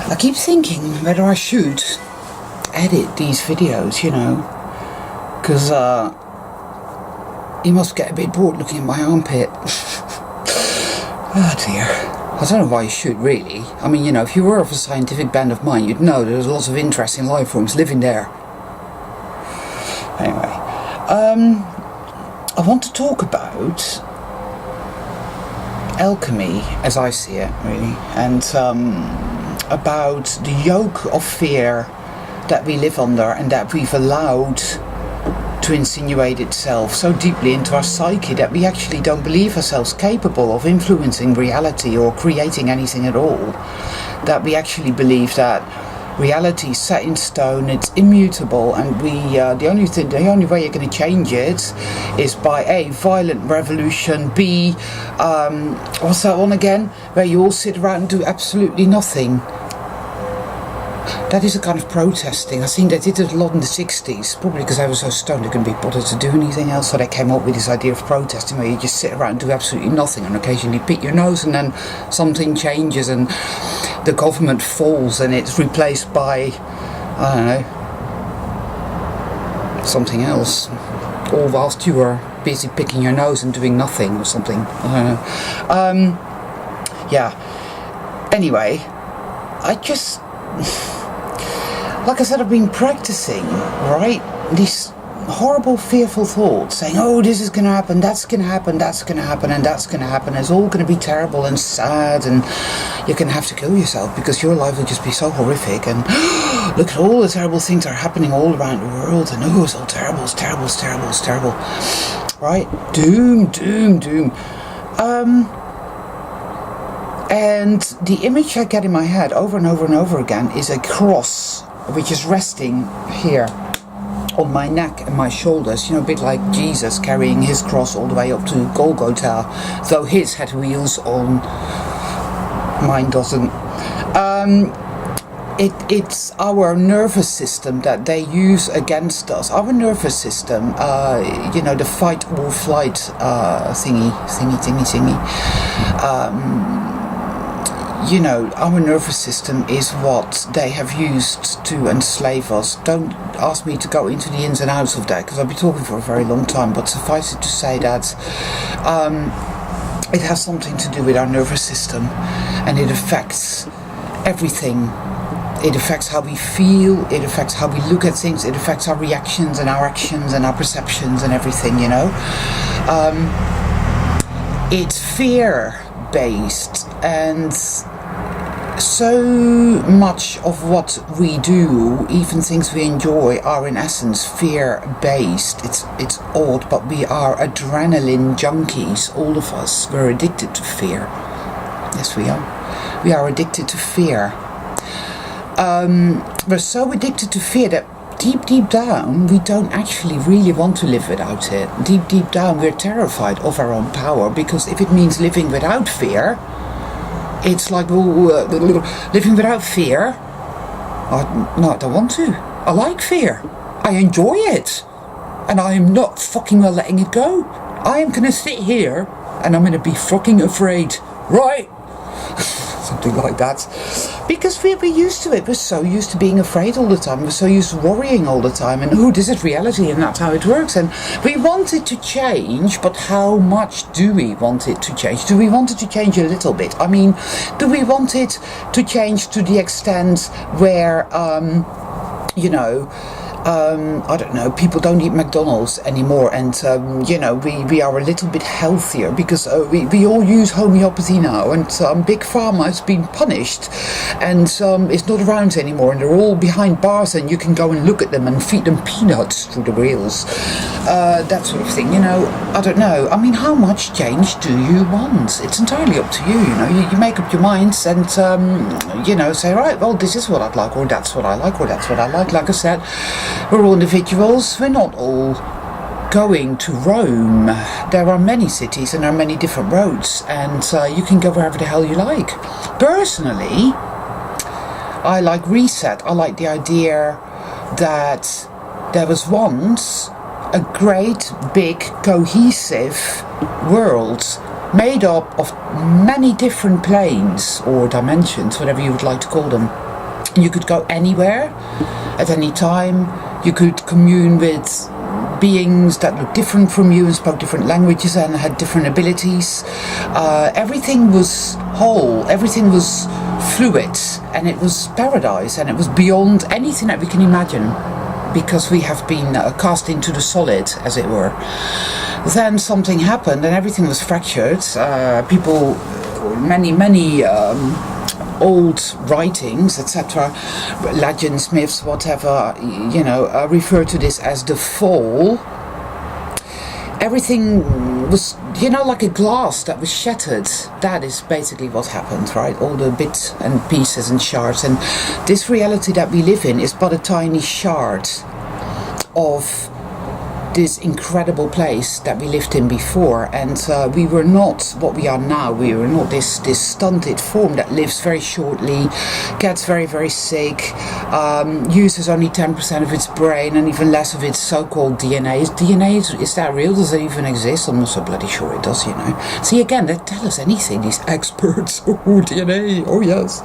I keep thinking whether I should edit these videos, you know, because you must get a bit bored looking at my armpit. Oh dear. I don't know why you should, really. I mean, you know, if you were of a scientific bent of mind, you'd know there's lots of interesting life forms living there. Anyway, I want to talk about alchemy, as I see it, really, and about the yoke of fear that we live under and that we've allowed to insinuate itself so deeply into our psyche that we actually don't believe ourselves capable of influencing reality or creating anything at all. That we actually believe that reality is set in stone, it's immutable, and the only way you're going to change it is by A, violent revolution, B, what's that one again, where you all sit around and do absolutely nothing. That is a kind of protesting. I think they did it a lot in the 60s, probably because they were so stoned they couldn't be bothered to do anything else, so they came up with this idea of protesting where you just sit around and do absolutely nothing and occasionally pick your nose and then something changes and the government falls and it's replaced by, I don't know, something else, all whilst you were busy picking your nose and doing nothing or something. I don't know. Yeah. Anyway, I just... like I said, I've been practicing, right? These horrible, fearful thoughts saying, oh, this is going to happen, that's going to happen, that's going to happen, and that's going to happen. It's all going to be terrible and sad, and you're going to have to kill yourself because your life will just be so horrific. And look at all the terrible things that are happening all around the world. And oh, it's all terrible, it's terrible, it's terrible, it's terrible. Right? Doom, doom, doom. And the image I get in my head over and over and over again is a cross, which is resting here on my neck and my shoulders, you know, a bit like Jesus carrying his cross all the way up to Golgotha, though his had wheels on, mine doesn't. It's our nervous system that they use against us. Our nervous system, you know, the fight or flight thingy. You know, our nervous system is what they have used to enslave us. Don't ask me to go into the ins and outs of that, because I'll be talking for a very long time, but suffice it to say that it has something to do with our nervous system, and it affects everything. It affects how we feel, it affects how we look at things, it affects our reactions and our actions and our perceptions and everything, you know. It's fear-based, and so much of what we do, even things we enjoy, are in essence fear-based. It's odd, but we are adrenaline junkies, all of us. We're addicted to fear. Yes, we are. We are addicted to fear. We're so addicted to fear that deep down we don't actually really want to live without it. Deep down we're terrified of our own power, because if it means living without fear, it's like, living without fear? No, I don't want to. I like fear. I enjoy it. And I am not fucking well letting it go. I am going to sit here and I'm going to be fucking afraid. Right? Something like that. Because we're used to it. We're so used to being afraid all the time. We're so used to worrying all the time. And this is reality and that's how it works. And we want it to change, but how much do we want it to change? Do we want it to change a little bit? I mean, do we want it to change to the extent where, you know, I don't know, people don't eat McDonald's anymore, and you know, we are a little bit healthier because we all use homeopathy now, and Big Pharma has been punished and it's not around anymore, and they're all behind bars and you can go and look at them and feed them peanuts through the rails, that sort of thing, you know. I don't know, I mean, how much change do you want? It's entirely up to you, you know. You make up your minds and you know, say, right, well, this is what I'd like, or that's what I like, or that's what I like. Like I said, we're all individuals, we're not all going to Rome. There are many cities and there are many different roads, and you can go wherever the hell you like. Personally, I like reset. I like the idea that there was once a great, big, cohesive world made up of many different planes or dimensions, whatever you would like to call them. You could go anywhere at any time. You could commune with beings that looked different from you and spoke different languages and had different abilities. Everything was whole, everything was fluid, and it was paradise, and it was beyond anything that we can imagine, because we have been cast into the solid, as it were. Then something happened and everything was fractured. People, many old writings, etc., legends, myths, whatever, refer to this as the fall. Everything was, like a glass that was shattered. That is basically what happened, right? All the bits and pieces and shards. And this reality that we live in is but a tiny shard of this incredible place that we lived in before, and we were not what we are now. We were not this stunted form that lives very shortly, gets very, very sick, uses only 10% of its brain and even less of its so-called DNA. Is that real? Does it even exist? I'm not so bloody sure it does, See, again, they tell us anything, these experts. Oh, DNA, oh yes.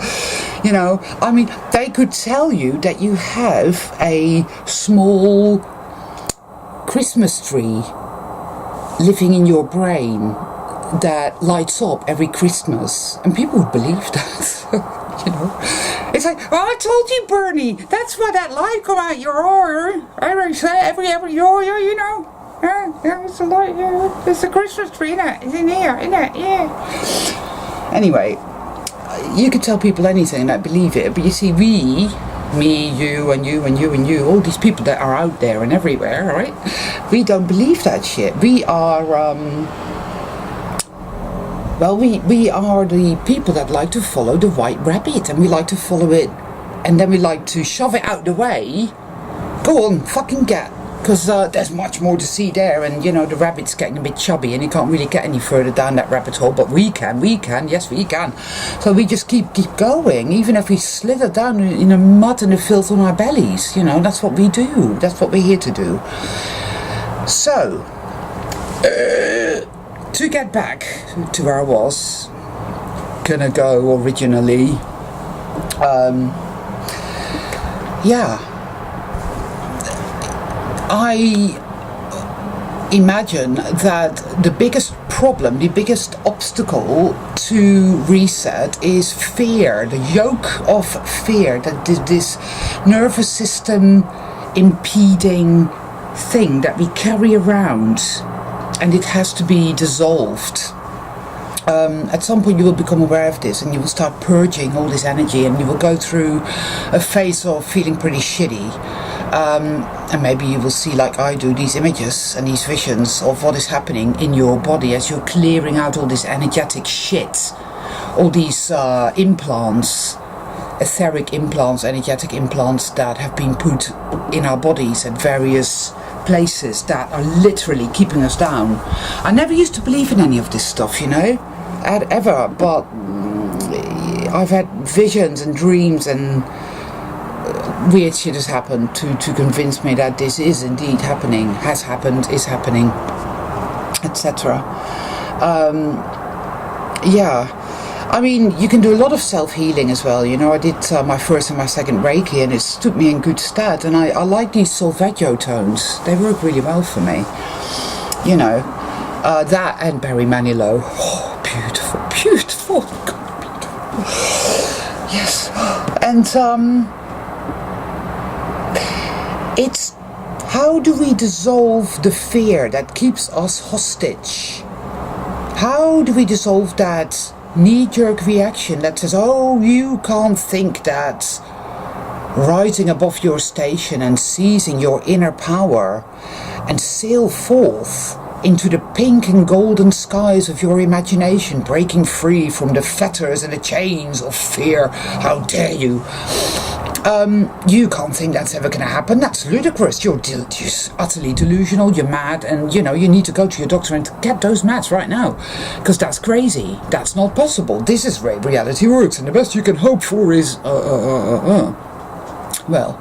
I mean, they could tell you that you have a small Christmas tree living in your brain that lights up every Christmas, and people would believe that. It's like, oh, I told you, Bernie, that's why that light come out your eye every year, Yeah, it's a light, yeah, it's a Christmas tree, it's in here, yeah. Anyway, you could tell people anything and I believe it, but you see, me, you, and you, and you, and you, all these people that are out there and everywhere, right? We don't believe that shit. We are, we are the people that like to follow the white rabbit, and we like to follow it, and then we like to shove it out the way. Go on, fucking get. Because there's much more to see there, and the rabbit's getting a bit chubby and you can't really get any further down that rabbit hole, but we can, yes we can. So we just keep going, even if we slither down in the mud and the filth on our bellies, that's what we do, that's what we're here to do. So, to get back to where I was gonna go originally, I imagine that the biggest problem, the biggest obstacle to reset is fear, the yoke of fear, that this nervous system impeding thing that we carry around, and it has to be dissolved. At some point you will become aware of this and you will start purging all this energy, and you will go through a phase of feeling pretty shitty. And maybe you will see, like I do, these images and these visions of what is happening in your body as you're clearing out all this energetic shit, all these implants, etheric implants, energetic implants that have been put in our bodies at various places that are literally keeping us down. I never used to believe in any of this stuff, ever, but I've had visions and dreams and weird shit has happened to convince me that this is indeed happening, has happened, is happening, etc. I mean, you can do a lot of self-healing as well. I did my first and my second Reiki, and it stood me in good stead, and I like these solfeggio tones. They work really well for me. That and Barry Manilow. Oh, beautiful, beautiful, God, beautiful. Yes. And it's how do we dissolve the fear that keeps us hostage? How do we dissolve that knee-jerk reaction that says, oh, you can't think that rising above your station and seizing your inner power and sail forth into the pink and golden skies of your imagination, breaking free from the fetters and the chains of fear. How dare you? You can't think that's ever going to happen. That's ludicrous. You're utterly delusional. You're mad, and you need to go to your doctor and get those meds right now, because that's crazy. That's not possible. This is the way reality works, and the best you can hope for is well,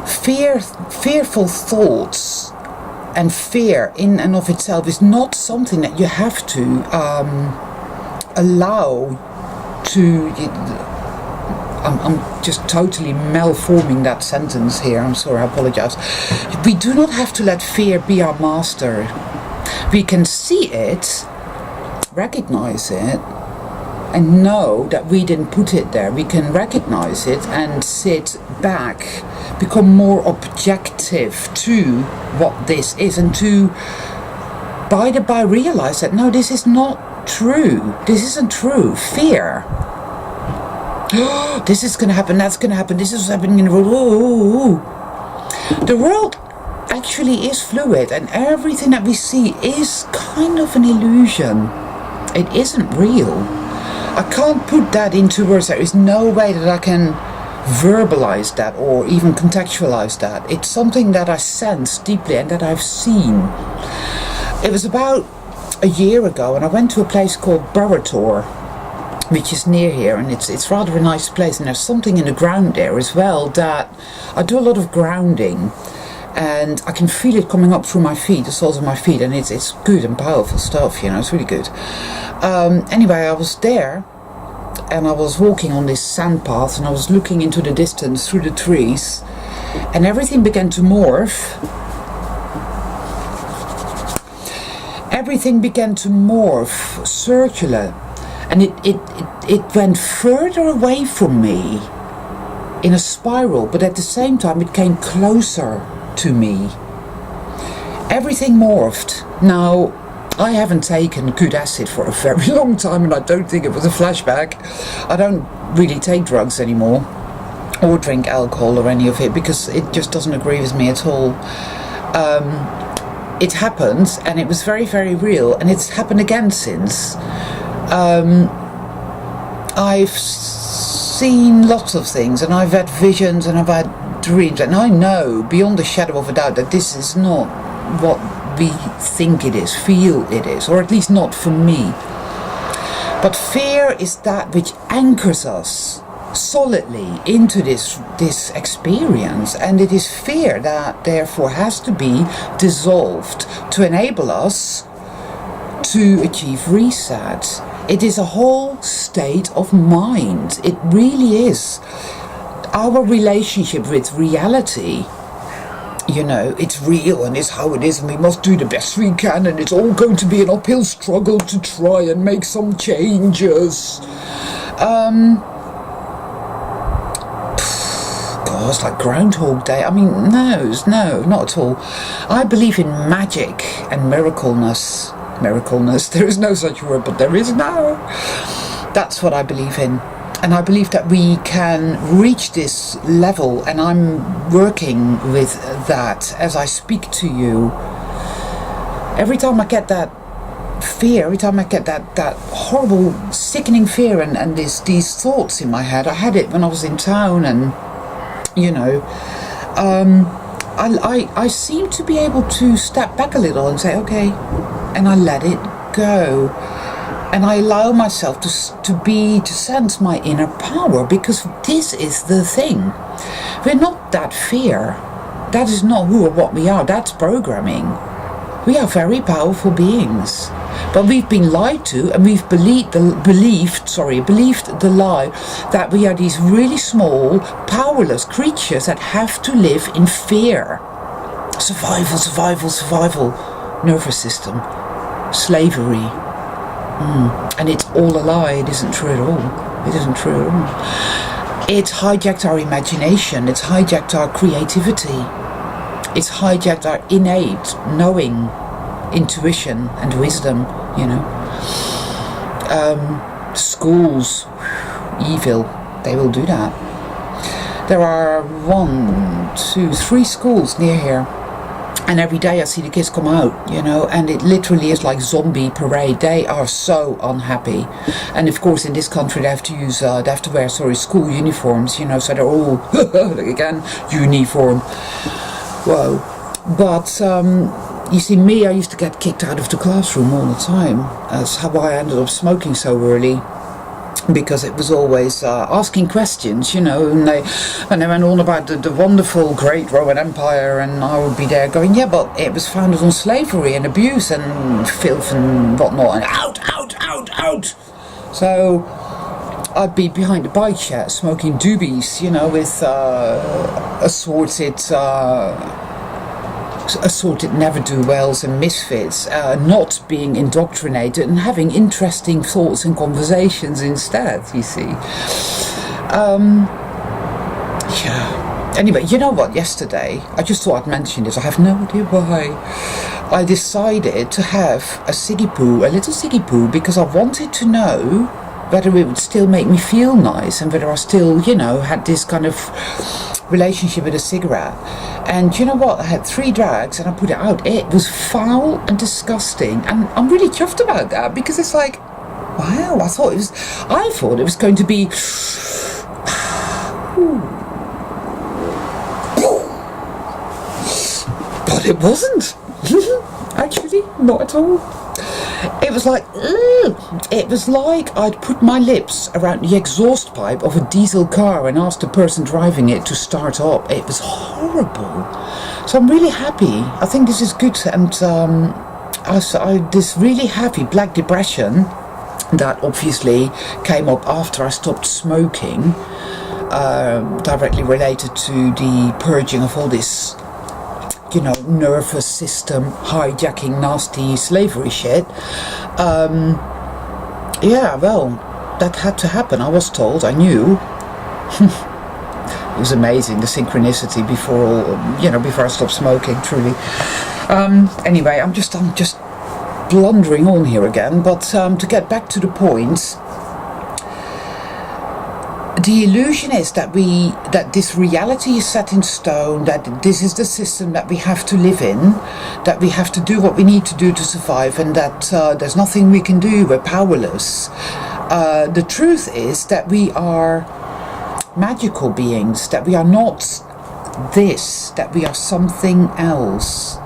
fearful thoughts and fear in and of itself is not something that you have to allow to I'm just totally malforming that sentence here. I'm sorry, I apologize. We do not have to let fear be our master. We can see it, recognize it, and know that we didn't put it there. We can recognize it and sit back, become more objective to what this is, and to by realize that no, this is not true. This isn't true. Fear. This is going to happen, that's going to happen, this is happening in the world. The world actually is fluid, and everything that we see is kind of an illusion. It isn't real. I can't put that into words. There is no way that I can verbalize that or even contextualize that. It's something that I sense deeply and that I've seen. It was about a year ago, and I went to a place called Barator, which is near here, and it's rather a nice place, and there's something in the ground there as well that I do a lot of grounding, and I can feel it coming up through my feet, the soles of my feet, and it's good and powerful stuff, you know, it's really good. Anyway, I was there, and I was walking on this sand path, and I was looking into the distance through the trees, and everything began to morph. Everything began to morph, circular, and it went further away from me in a spiral, but at the same time it came closer to me. Everything morphed. Now, I haven't taken good acid for a very long time, and I don't think it was a flashback. I don't really take drugs anymore, or drink alcohol or any of it, because it just doesn't agree with me at all. It happened, and it was very, very real, and it's happened again since. I've seen lots of things, and I've had visions, and I've had dreams, and I know beyond a shadow of a doubt that this is not what we think it is, feel it is, or at least not for me. But fear is that which anchors us solidly into this experience, and it is fear that therefore has to be dissolved to enable us to achieve reset. It is a whole state of mind. It really is. Our relationship with reality, you know, it's real and it's how it is, and we must do the best we can, and it's all going to be an uphill struggle to try and make some changes. It's like Groundhog Day. I mean, no, not at all. I believe in magic and miracleness. There is no such word, but there is now. That's what I believe in. And I believe that we can reach this level, and I'm working with that as I speak to you. Every time I get that fear, every time I get that horrible, sickening fear and these thoughts in my head, I had it when I was in town, and you know, I seem to be able to step back a little and say, okay, and I let it go, and I allow myself to sense my inner power, because this is the thing. We're not that fear. That is not who or what we are. That's programming. We are very powerful beings. But we've been lied to, and we've believed the lie that we are these really small, powerless creatures that have to live in fear. Survival, nervous system, slavery. And it's all a lie. It isn't true at all. It isn't true at all. It's hijacked our imagination. It's hijacked our creativity. It's hijacked our innate knowing, intuition and wisdom, you know. Schools, evil, they will do that. There are 1, 2, 3 schools near here, and every day I see the kids come out, you know, and it literally is like zombie parade. They are so unhappy, and of course in this country they have to wear school uniforms, you know, so they're all again uniform. Whoa. But you see, me, I used to get kicked out of the classroom all the time. That's how I ended up smoking so early, because it was always asking questions, you know, and they went on about the wonderful great Roman Empire, and I would be there going, yeah, but it was founded on slavery and abuse and filth and whatnot, and out. So I'd be behind the Bikeshare smoking doobies, you know, with assorted never-do-wells and misfits, not being indoctrinated and having interesting thoughts and conversations instead, you see. Yeah. Anyway, you know what, yesterday, I just thought I'd mention this, I have no idea why. I decided to have a Ciggypool, a little Ciggypool, because I wanted to know whether it would still make me feel nice and whether I still, you know, had this kind of relationship with a cigarette. And you know what, I had 3 drags and I put it out. It was foul and disgusting, and I'm really chuffed about that, because it's like, wow, I thought it was going to be but it wasn't. Actually, not at all. It was like, it was like I'd put my lips around the exhaust pipe of a diesel car and asked the person driving it to start up. It was horrible. So I'm really happy. I think this is good. And this really heavy black depression that obviously came up after I stopped smoking, directly related to the purging of all this, you know, nervous system hijacking nasty slavery shit. Yeah, well, that had to happen. I was told, I knew. It was amazing, the synchronicity before I stopped smoking, truly. Anyway, I'm just blundering on here again, but to get back to the point, the illusion is that this reality is set in stone, that this is the system that we have to live in, that we have to do what we need to do to survive, and that there's nothing we can do, we're powerless. The truth is that we are magical beings, that we are not this, that we are something else.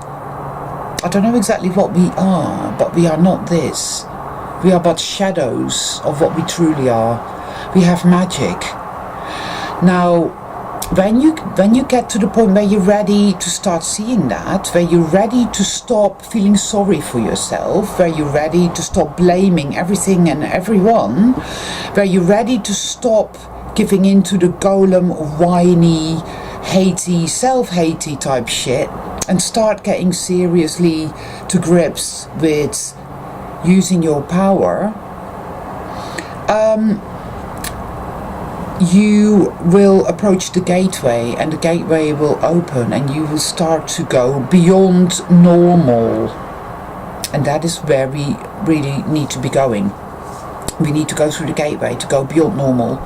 I don't know exactly what we are, but we are not this. We are but shadows of what we truly are. We have magic. Now, when you get to the point where you're ready to start seeing that, where you're ready to stop feeling sorry for yourself, where you're ready to stop blaming everything and everyone, where you're ready to stop giving into the golem, whiny, hatey, self-hatey type shit, and start getting seriously to grips with using your power, you will approach the gateway, and the gateway will open, and you will start to go beyond normal. And that is where we really need to be going. We need to go through the gateway to go beyond normal,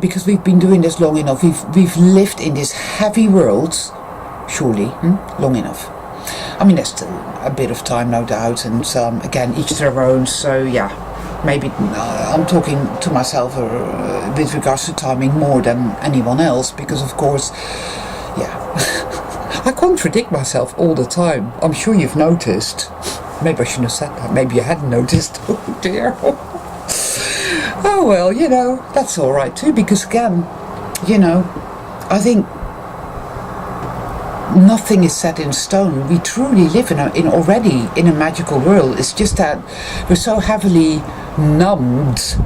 because we've been doing this long enough. We've lived in this heavy world, surely, long enough. I mean, there's still a bit of time, no doubt, and again, each their own. So yeah, maybe I'm talking to myself with regards to timing more than anyone else, because of course, yeah, I contradict myself all the time. I'm sure you've noticed. Maybe I shouldn't have said that. Maybe you hadn't noticed. Oh dear. Oh well, you know, that's all right too, because again, you know, I think nothing is set in stone. We truly live already in a magical world. It's just that we're so heavily numbed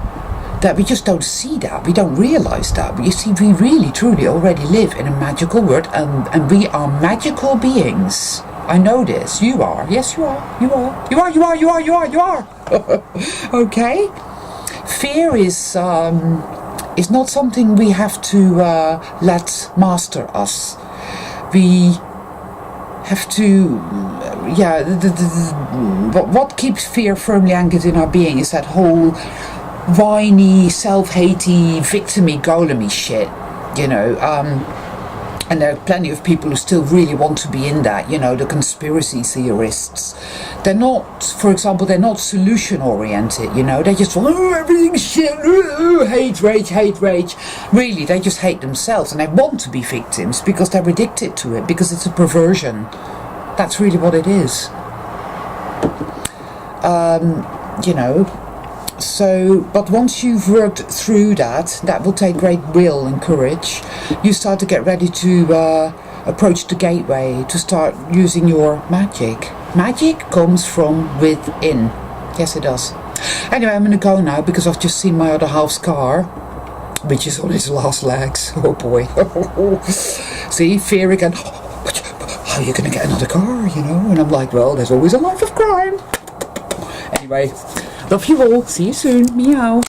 that we just don't see that. We don't realize that. But you see, we really truly already live in a magical world, and we are magical beings. I know this. You are. Yes, you are. You are. You are. You are. You are. You are. You are. Okay. Fear is not something we have to let master us. We have to, what keeps fear firmly anchored in our being is that whole whiny, self-hatey, victim-y, golem-y shit, you know, and there are plenty of people who still really want to be in that, you know, the conspiracy theorists. They're not, for example, they're not solution-oriented, you know, they just, everything's shit, hate, rage. Really, they just hate themselves, and they want to be victims because they're addicted to it, because it's a perversion. That's really what it is. You know, so, but once you've worked through that will take great will and courage. You start to get ready to approach the gateway, to start using your magic. Magic comes from within. Yes, it does. Anyway, I'm gonna go now because I've just seen my other half's car, which is on its last legs. Oh boy. See, fear again. How are you gonna get another car, you know? And I'm like, well, there's always a life of crime. Anyway, love you all. See you soon. Meow.